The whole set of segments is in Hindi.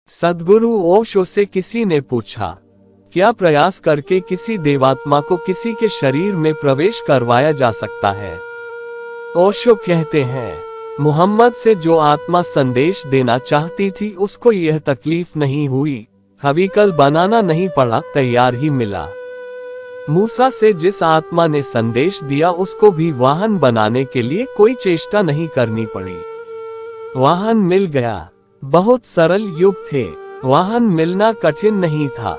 सद्गुरु ओशो से किसी ने पूछा, क्या प्रयास करके किसी देवात्मा को किसी के शरीर में प्रवेश करवाया जा सकता है? ओशो कहते हैं, मोहम्मद से जो आत्मा संदेश देना चाहती थी उसको यह तकलीफ नहीं हुई, हवीकल बनाना नहीं पड़ा, तैयार ही मिला। मूसा से जिस आत्मा ने संदेश दिया उसको भी वाहन बनाने के लिए कोई चेष्टा नहीं करनी पड़ी, वाहन मिल गया। बहुत सरल युग थे, वाहन मिलना कठिन नहीं था।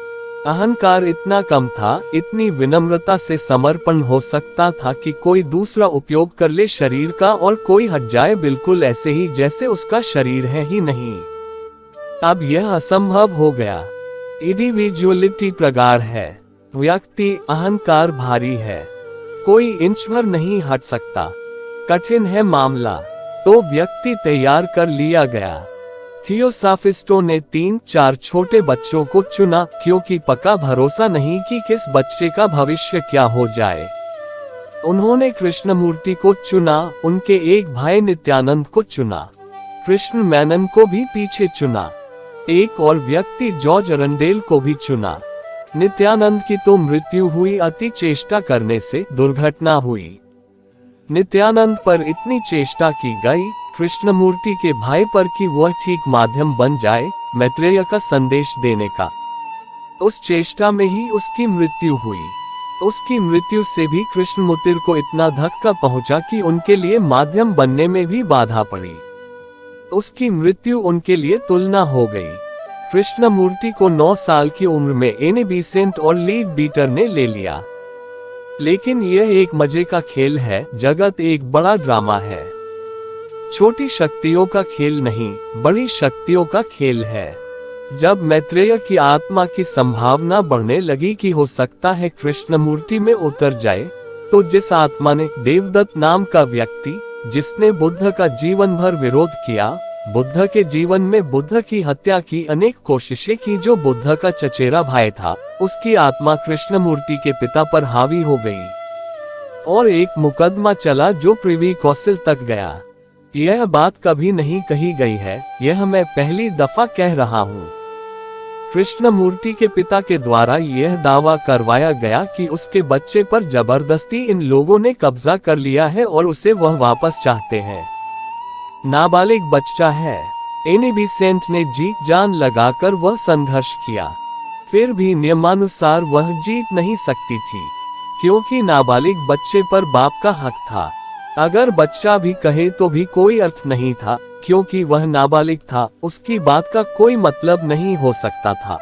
अहंकार इतना कम था, इतनी विनम्रता से समर्पण हो सकता था कि कोई दूसरा उपयोग कर ले शरीर का और कोई हट जाए बिल्कुल ऐसे ही जैसे उसका शरीर है ही नहीं। अब यह असंभव हो गया। इंडिविजुअलिटी प्रगाढ़ है, व्यक्ति अहंकार भारी है, कोई इंच भर नहीं हट सकता। कठिन है मामला, तो व्यक्ति तैयार कर लिया गया। थियोसाफिस्टों ने 3-4 छोटे बच्चों को चुना क्योंकि पक्का भरोसा नहीं कि किस बच्चे का भविष्य क्या हो जाए। उन्होंने कृष्णमूर्ति को चुना, उनके एक भाई नित्यानंद को चुना, कृष्ण मेनन को भी पीछे चुना, एक और व्यक्ति जॉर्ज अरंडेल को भी चुना। नित्यानंद की तो मृत्यु हुई, अति चेष्टा करने से दुर्घटना हुई। नित्यानंद पर इतनी चेष्टा की गई कृष्णमूर्ति के भाई पर कि वह ठीक माध्यम बन जाए मैत्रेय का संदेश देने का। उस चेष्टा में ही उसकी मृत्यु हुई। उसकी मृत्यु से भी कृष्णमूर्ति को इतना धक्का पहुंचा कि उनके लिए माध्यम बनने में भी बाधा पड़ी। उसकी मृत्यु उनके लिए तुलना हो गई। कृष्णमूर्ति को 9 साल की उम्र में एनी बीसेंट और लीड बीटर ने ले लिया। लेकिन यह एक मजे का खेल है, जगत एक बड़ा ड्रामा है। छोटी शक्तियों का खेल नहीं, बड़ी शक्तियों का खेल है। जब मैत्रेय की आत्मा की संभावना बढ़ने लगी कि हो सकता है कृष्णमूर्ति में उतर जाए, तो जिस आत्मा ने, देवदत्त नाम का व्यक्ति जिसने बुद्ध का जीवन भर विरोध किया, बुद्ध के जीवन में बुद्ध की हत्या की अनेक कोशिशें की, जो बुद्ध का चचेरा भाई था, उसकी आत्मा कृष्णमूर्ति के पिता पर हावी हो गई और एक मुकदमा चला जो प्रिवी कौंसिल तक गया। यह बात कभी नहीं कही गई है, यह मैं पहली दफा कह रहा हूँ। कृष्णमूर्ति के पिता के द्वारा यह दावा करवाया गया कि उसके बच्चे पर जबरदस्ती इन लोगों ने कब्जा कर लिया है और उसे वह वापस चाहते हैं। नाबालिग बच्चा है। एनी बीसेंट ने जी जान लगाकर वह संघर्ष किया, फिर भी नियमानुसार वह जीत नहीं सकती थी, क्योंकि नाबालिग बच्चे पर बाप का हक था। अगर बच्चा भी कहे तो भी कोई अर्थ नहीं था, क्योंकि वह नाबालिग था, उसकी बात का कोई मतलब नहीं हो सकता था।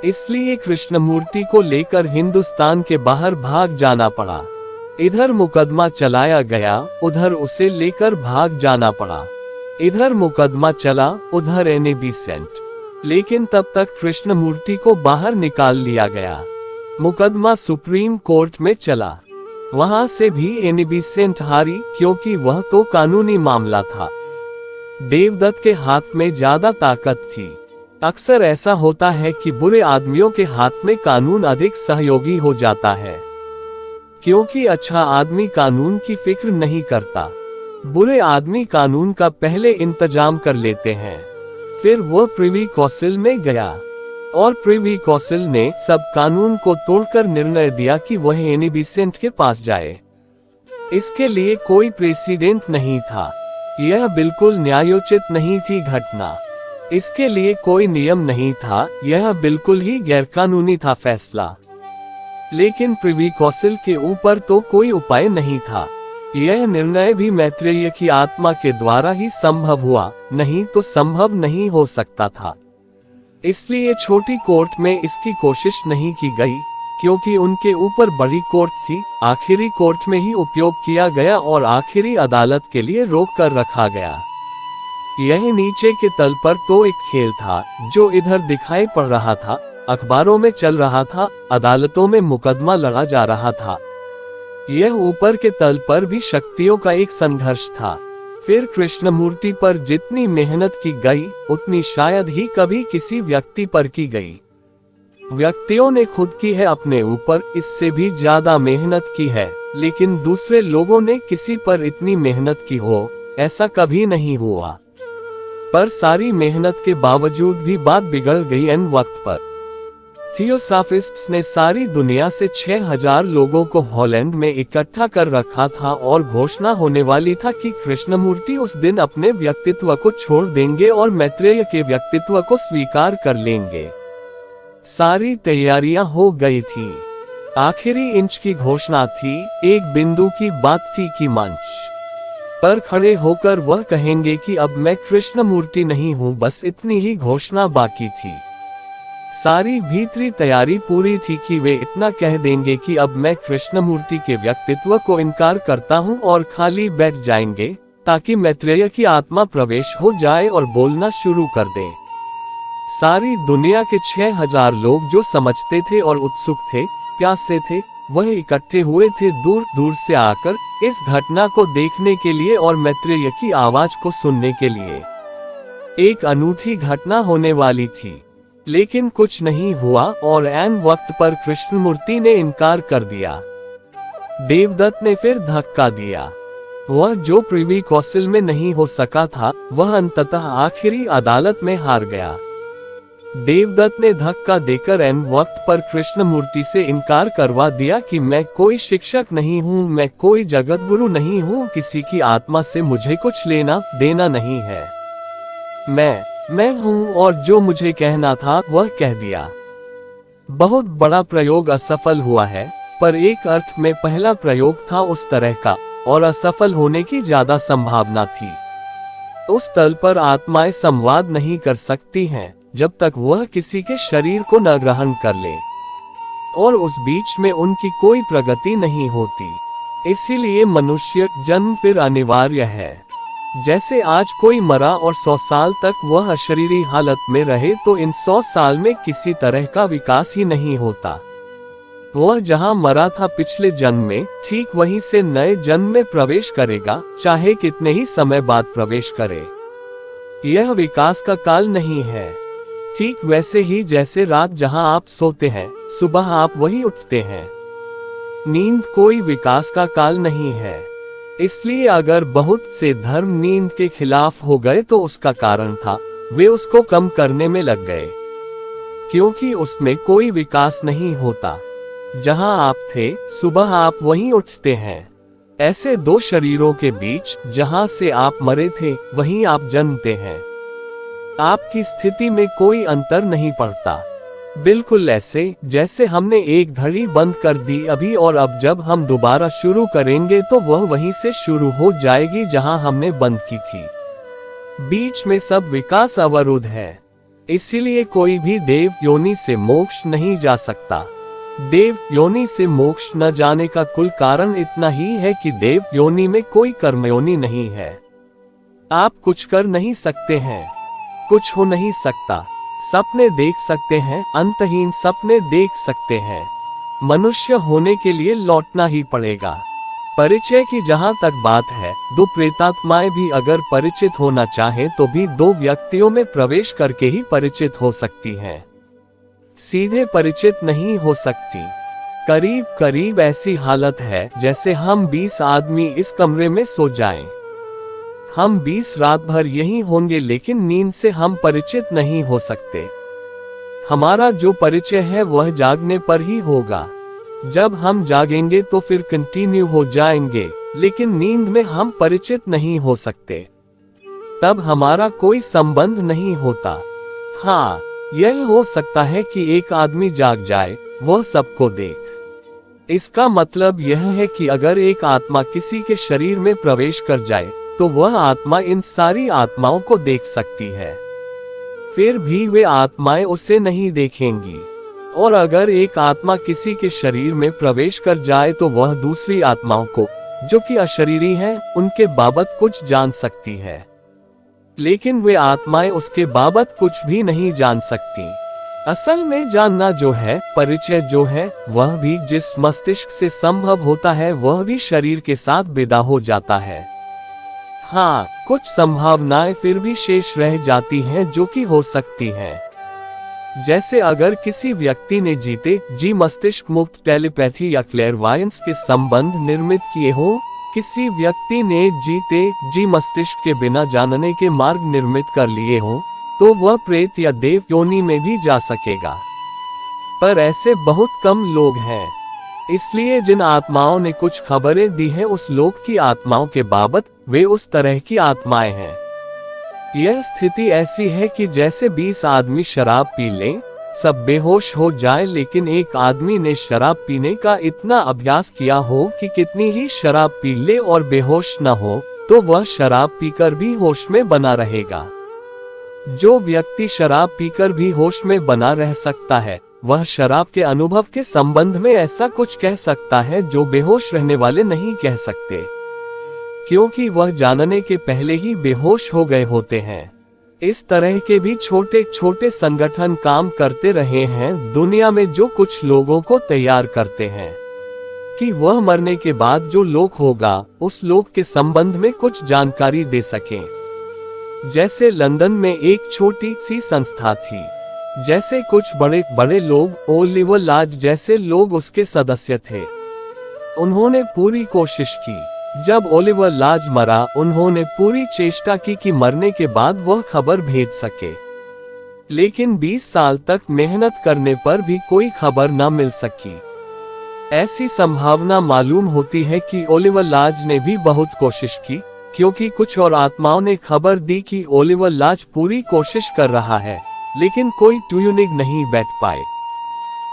इसलिए कृष्णमूर्ति को लेकर हिंदुस्तान के बाहर भाग जाना पड़ा। इधर मुकदमा चलाया गया, उधर उसे लेकर भाग जाना पड़ा। इधर मुकदमा चला, उधर एनी बीसेंट। लेकिन तब तक कृष्णमूर्ति को बाहर निकाल लिया गया। मुकदमा सुप्रीम कोर्ट में चला, वहां से भी एनी बीसेंट हारी, क्योंकि वह तो कानूनी मामला था। देवदत्त के हाथ में ज्यादा ताकत थी। अक्सर ऐसा होता है कि बुरे आदमियों के हाथ में कानून अधिक सहयोगी हो जाता है, क्योंकि अच्छा आदमी कानून की फिक्र नहीं करता। बुरे आदमी कानून का पहले इंतजाम कर लेते हैं। फिर वह प्रिवी कौंसिल में गया और प्रिवी कौंसिल ने सब कानून को तोड़कर निर्णय दिया कि वह एनी बीसेंट के पास जाए। इसके लिए कोई प्रेसिडेंट नहीं था, यह बिल्कुल न्यायोचित नहीं थी घटना। इसके लिए कोई नियम नहीं था, यह बिल्कुल ही गैरकानूनी था फैसला। लेकिन प्रिवी कौंसिल के ऊपर तो कोई उपाय नहीं था। यह निर्णय भी मैत्रेय की आत्मा के द्वारा ही संभव हुआ, नहीं तो संभव नहीं हो सकता था। इसलिए छोटी कोर्ट में इसकी कोशिश नहीं की गई, क्योंकि उनके ऊपर बड़ी कोर्ट थी। आखिरी कोर्ट में ही उपयोग किया गया और आखिरी अदालत के लिए रोक कर रखा गया। यह नीचे के तल पर तो एक खेल था जो इधर दिखाई पड़ रहा था, अखबारों में चल रहा था, अदालतों में मुकदमा लड़ा जा रहा था। यह ऊपर के तल पर भी शक्तियों का एक संघर्ष था। फिर कृष्णमूर्ति पर जितनी मेहनत की गई, उतनी शायद ही कभी किसी व्यक्ति पर की गई। व्यक्तियों ने खुद की है अपने ऊपर, इससे भी ज्यादा मेहनत की है, लेकिन दूसरे लोगों ने किसी पर इतनी मेहनत की हो, ऐसा कभी नहीं हुआ। पर सारी मेहनत के बावजूद भी बात बिगड़ गई एन वक्त पर। थियोसाफिस्ट्स ने सारी दुनिया से 6000 लोगों को हॉलैंड में इकट्ठा कर रखा था और घोषणा होने वाली था कि कृष्णमूर्ति उस दिन अपने व्यक्तित्व को छोड़ देंगे और मैत्रेय के व्यक्तित्व को स्वीकार कर लेंगे। सारी तैयारियां हो गई थी। आखिरी इंच की घोषणा थी, एक बिंदु की बात थी कि मंच पर खड़े होकर वह कहेंगे कि अब मैं कृष्णमूर्ति नहीं हूं, बस इतनी ही घोषणा बाकी थी। सारी भीतरी तैयारी पूरी थी कि वे इतना कह देंगे कि अब मैं कृष्णमूर्ति के व्यक्तित्व को इनकार करता हूं और खाली बैठ जाएंगे, ताकि मैत्रेय की आत्मा प्रवेश हो जाए और बोलना शुरू कर दे। सारी दुनिया के 6000 लोग जो समझते थे और उत्सुक थे, प्यासे थे, वह इकट्ठे हुए थे दूर दूर से आकर इस घटना को देखने के लिए और मैत्रेय की आवाज को सुनने के लिए। एक अनूठी घटना होने वाली थी, लेकिन कुछ नहीं हुआ और ऐन वक्त पर कृष्णमूर्ति ने इनकार कर दिया। देवदत्त ने फिर धक्का दिया। वह जो प्रिवी कौंसिल में नहीं हो सका था, वह अंततः आखिरी अदालत में हार गया। देवदत्त ने धक्का देकर एन वक्त पर कृष्णमूर्ति से इनकार करवा दिया कि मैं कोई शिक्षक नहीं हूँ, मैं कोई जगतगुरु नहीं हूँ, किसी की आत्मा से मुझे कुछ लेना देना नहीं है। मैं हूँ और जो मुझे कहना था वह कह दिया। बहुत बड़ा प्रयोग असफल हुआ है, पर एक अर्थ में पहला प्रयोग था उस तरह का, और असफल होने की ज्यादा संभावना थी। उस तल पर आत्माएं संवाद नहीं कर सकती हैं जब तक वह किसी के शरीर को न ग्रहण कर ले, और उस बीच में उनकी कोई प्रगति नहीं होती। इसीलिए मनुष्य जन्म फिर अनिवार्य है। जैसे आज कोई मरा और 100 साल तक वह अशरीरी हालत में रहे, तो इन 100 साल में किसी तरह का विकास ही नहीं होता। वह जहां मरा था पिछले जन्म में, ठीक वहीं से नए जन्म में प्रवेश करेगा, चाहे कितने ही समय बाद प्रवेश करे। यह विकास का काल नहीं है। ठीक वैसे ही जैसे रात जहां आप सोते हैं, सुबह आप वही उठते हैं। नींद कोई विकास का काल नहीं है। इसलिए अगर बहुत से धर्म नींद के खिलाफ हो गए तो उसका कारण था, वे उसको कम करने में लग गए, क्योंकि उसमें कोई विकास नहीं होता। जहां आप थे, सुबह आप वहीं उठते हैं। ऐसे दो शरीरों के बीच, जहां से आप मरे थे, वहीं आप जन्मते हैं। आपकी स्थिति में कोई अंतर नहीं पड़ता। बिल्कुल ऐसे जैसे हमने एक घड़ी बंद कर दी अभी, और अब जब हम दोबारा शुरू करेंगे तो वह वहीं से शुरू हो जाएगी जहां हमने बंद की थी। बीच में सब विकास अवरुद्ध है। इसीलिए कोई भी देव योनि से मोक्ष नहीं जा सकता। देव योनि से मोक्ष न जाने का कुल कारण इतना ही है कि देव योनि में कोई कर्मयोनि नहीं है। आप कुछ कर नहीं सकते हैं, कुछ हो नहीं सकता। सपने देख सकते हैं, अंतहीन सपने देख सकते हैं। मनुष्य होने के लिए लौटना ही पड़ेगा। परिचय की जहां तक बात है, दो प्रेतात्माएं भी अगर परिचित होना चाहें तो भी दो व्यक्तियों में प्रवेश करके ही परिचित हो सकती हैं। सीधे परिचित नहीं हो सकती। करीब करीब ऐसी हालत है जैसे हम 20 आदमी इस कमरे में सो जाएं। हम 20 रात भर यहीं होंगे, लेकिन नींद से हम परिचित नहीं हो सकते। हमारा जो परिचय है वह जागने पर ही होगा। जब हम जागेंगे तो फिर कंटिन्यू हो जाएंगे, लेकिन नींद में हम परिचित नहीं हो सकते। तब हमारा कोई संबंध नहीं होता। हाँ, यह हो सकता है कि एक आदमी जाग जाए, वह सबको देख। इसका मतलब यह है कि अगर एक आत्मा किसी के शरीर में प्रवेश कर जाए तो वह आत्मा इन सारी आत्माओं को देख सकती है। फिर भी वे आत्माएं उसे नहीं देखेंगी। और अगर एक आत्मा किसी के शरीर में प्रवेश कर जाए तो वह दूसरी आत्माओं को, जो कि अशरीरी हैं, उनके बाबत कुछ जान सकती है। लेकिन वे आत्माएं उसके बाबत कुछ भी नहीं जान सकती। असल में जानना जो है, परिचय जो है, वह भी जिस मस्तिष्क से संभव होता है वह भी शरीर के साथ विदा हो जाता है। हाँ, कुछ संभावनाएं फिर भी शेष रह जाती हैं जो कि हो सकती हैं। जैसे अगर किसी व्यक्ति ने जीते जी मस्तिष्क मुक्त टेलीपैथी या क्लेरवायंस के संबंध निर्मित किए हो, किसी व्यक्ति ने जीते जी मस्तिष्क के बिना जानने के मार्ग निर्मित कर लिए हों, तो वह प्रेत या देव योनि में भी जा सकेगा। पर ऐसे बहुत कम लोग हैं। इसलिए जिन आत्माओं ने कुछ खबरें दी हैं उस लोक की आत्माओं के बाबत, वे उस तरह की आत्माएं हैं। यह स्थिति ऐसी है कि जैसे 20 आदमी शराब पी लें, सब बेहोश हो जाए, लेकिन एक आदमी ने शराब पीने का इतना अभ्यास किया हो कि कितनी ही शराब पी ले और बेहोश न हो, तो वह शराब पीकर भी होश में बना रहेगा। जो व्यक्ति शराब पीकर भी होश में बना रह सकता है, वह शराब के अनुभव के संबंध में ऐसा कुछ कह सकता है जो बेहोश रहने वाले नहीं कह सकते, क्योंकि वह जानने के पहले ही बेहोश हो गए होते हैं। इस तरह के भी छोटे छोटे संगठन काम करते रहे हैं दुनिया में, जो कुछ लोगों को तैयार करते हैं कि वह मरने के बाद जो लोक होगा उस लोक के संबंध में कुछ जानकारी दे सकें। जैसे लंदन में एक छोटी सी संस्था थी, जैसे कुछ बड़े बड़े लोग, ओलिवर लाज जैसे लोग उसके सदस्य थे। उन्होंने पूरी कोशिश की। जब ओलिवर लाज मरा, उन्होंने पूरी चेष्टा की कि मरने के बाद वह खबर भेज सके, लेकिन 20 साल तक मेहनत करने पर भी कोई खबर न मिल सकी। ऐसी संभावना मालूम होती है कि ओलिवर लाज ने भी बहुत कोशिश की, क्योंकि कुछ और आत्माओं ने खबर दी कि ओलिवर लाज पूरी कोशिश कर रहा है, लेकिन कोई ट्यूनिंग नहीं बैठ पाए।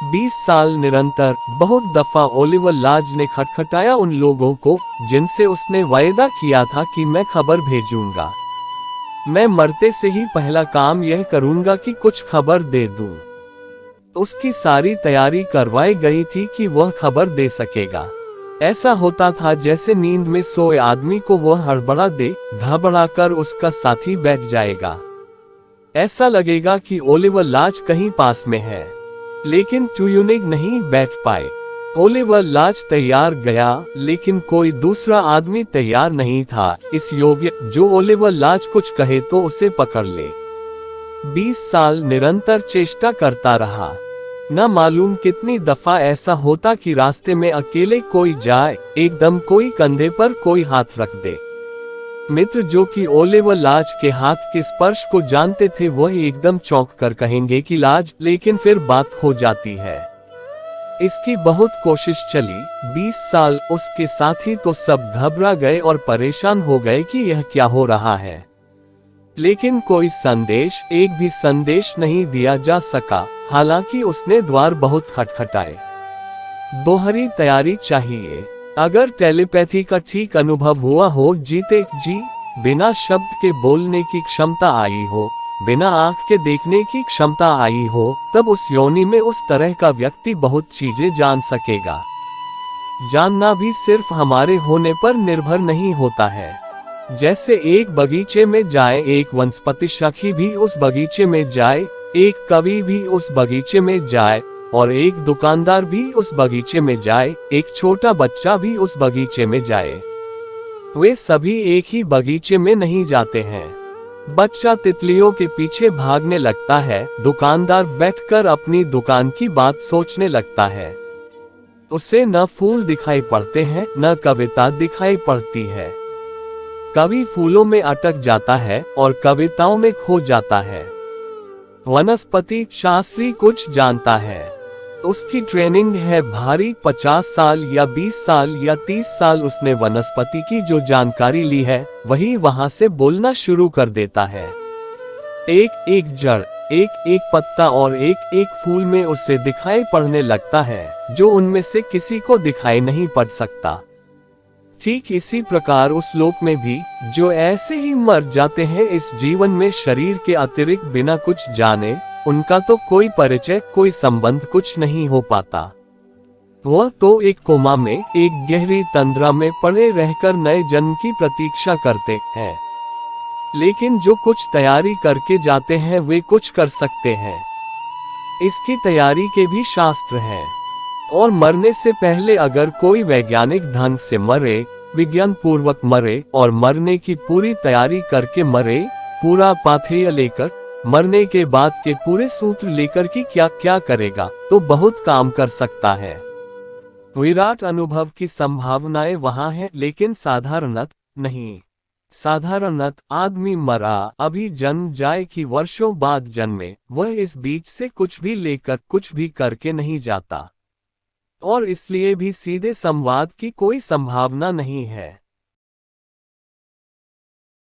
20 साल निरंतर बहुत दफा ओलिवर लाज ने खटखटाया उन लोगों को जिनसे उसने वायदा किया था कि मैं खबर भेजूंगा, मैं मरते से ही पहला काम यह करूंगा कि कुछ खबर दे दूं। उसकी सारी तैयारी करवाई गई थी कि वह खबर दे सकेगा। ऐसा होता था जैसे नींद में सोए आदमी को वह हड़बड़ा दे, घबराकर उसका साथी बैठ जाएगा। ऐसा लगेगा कि ओलिवर लाज कहीं पास में है, लेकिन ट्यूनिंग नहीं बैठ पाए। ओलिवर लाज तैयार गया, लेकिन कोई दूसरा आदमी तैयार नहीं था इस योग्य जो ओलिवर लाज कुछ कहे तो उसे पकड़ ले। 20 साल निरंतर चेष्टा करता रहा। न मालूम कितनी दफा ऐसा होता कि रास्ते में अकेले कोई जाए, एकदम कोई कंधे पर कोई हाथ रख दे। मित्र जो कि ओलिवर लाज के हाथ के स्पर्श को जानते थे, वह एकदम चौंक कर कहेंगे कि लाज, लेकिन फिर बात हो जाती है। इसकी बहुत कोशिश चली। 20 साल उसके साथी तो सब घबरा गए और परेशान हो गए कि यह क्या हो रहा है, लेकिन कोई संदेश, एक भी संदेश नहीं दिया जा सका, हालांकि उसने द्वार बहुत खटखटाए। दोहरी तैयारी चाहिए। अगर टेलीपैथी का ठीक अनुभव हुआ हो, जीते जी बिना शब्द के बोलने की क्षमता आई हो, बिना आंख के देखने की क्षमता आई हो, तब उस योनि में उस तरह का व्यक्ति बहुत चीजें जान सकेगा। जानना भी सिर्फ हमारे होने पर निर्भर नहीं होता है। जैसे एक बगीचे में जाए, एक वनस्पति शाखी भी उस बगीचे में जाए, एक कवि भी उस बगीचे में जाए, और एक दुकानदार भी उस बगीचे में जाए, एक छोटा बच्चा भी उस बगीचे में जाए। वे सभी एक ही बगीचे में नहीं जाते हैं। बच्चा तितलियों के पीछे भागने लगता है, दुकानदार बैठकर अपनी दुकान की बात सोचने लगता है। उसे न फूल दिखाई पड़ते हैं, न कविता दिखाई पड़ती है। कवि फूलों में अटक जाता है और कविताओं में खो जाता है। वनस्पति शास्त्री कुछ जानता है, उसकी ट्रेनिंग है भारी। 50 साल या 20 साल या 30 साल उसने वनस्पति की जो जानकारी ली है, वही वहां से बोलना शुरू कर देता है। एक एक जड़, एक एक पत्ता और एक एक फूल में उसे दिखाई पड़ने लगता है, जो उनमें से किसी को दिखाई नहीं पड़ सकता। ठीक इसी प्रकार उस लोक में भी जो ऐसे ही मर जाते हैं इस जीवन में शरीर के अतिरिक्त बिना कुछ जाने, उनका तो कोई परिचय, कोई संबंध कुछ नहीं हो पाता। वह तो एक कोमा में, एक गहरी तंद्रा में पड़े रहकर नए जन्म की प्रतीक्षा करते हैं। लेकिन जो कुछ तैयारी करके जाते हैं वे कुछ कर सकते हैं। इसकी तैयारी के भी शास्त्र हैं। और मरने से पहले अगर कोई वैज्ञानिक ढंग से मरे, विज्ञान पूर्वक मरे और मरने की पूरी तैयारी करके मरे, पूरा पाथेय लेकर, मरने के बाद के पूरे सूत्र लेकर कि क्या क्या करेगा, तो बहुत काम कर सकता है। विराट अनुभव की संभावनाएं वहां हैं, लेकिन साधारणत नहीं। साधारणत आदमी मरा, अभी जन्म जाए कि वर्षों बाद जन्मे, वह इस बीच से कुछ भी लेकर कुछ भी करके नहीं जाता, और इसलिए भी सीधे संवाद की कोई संभावना नहीं है।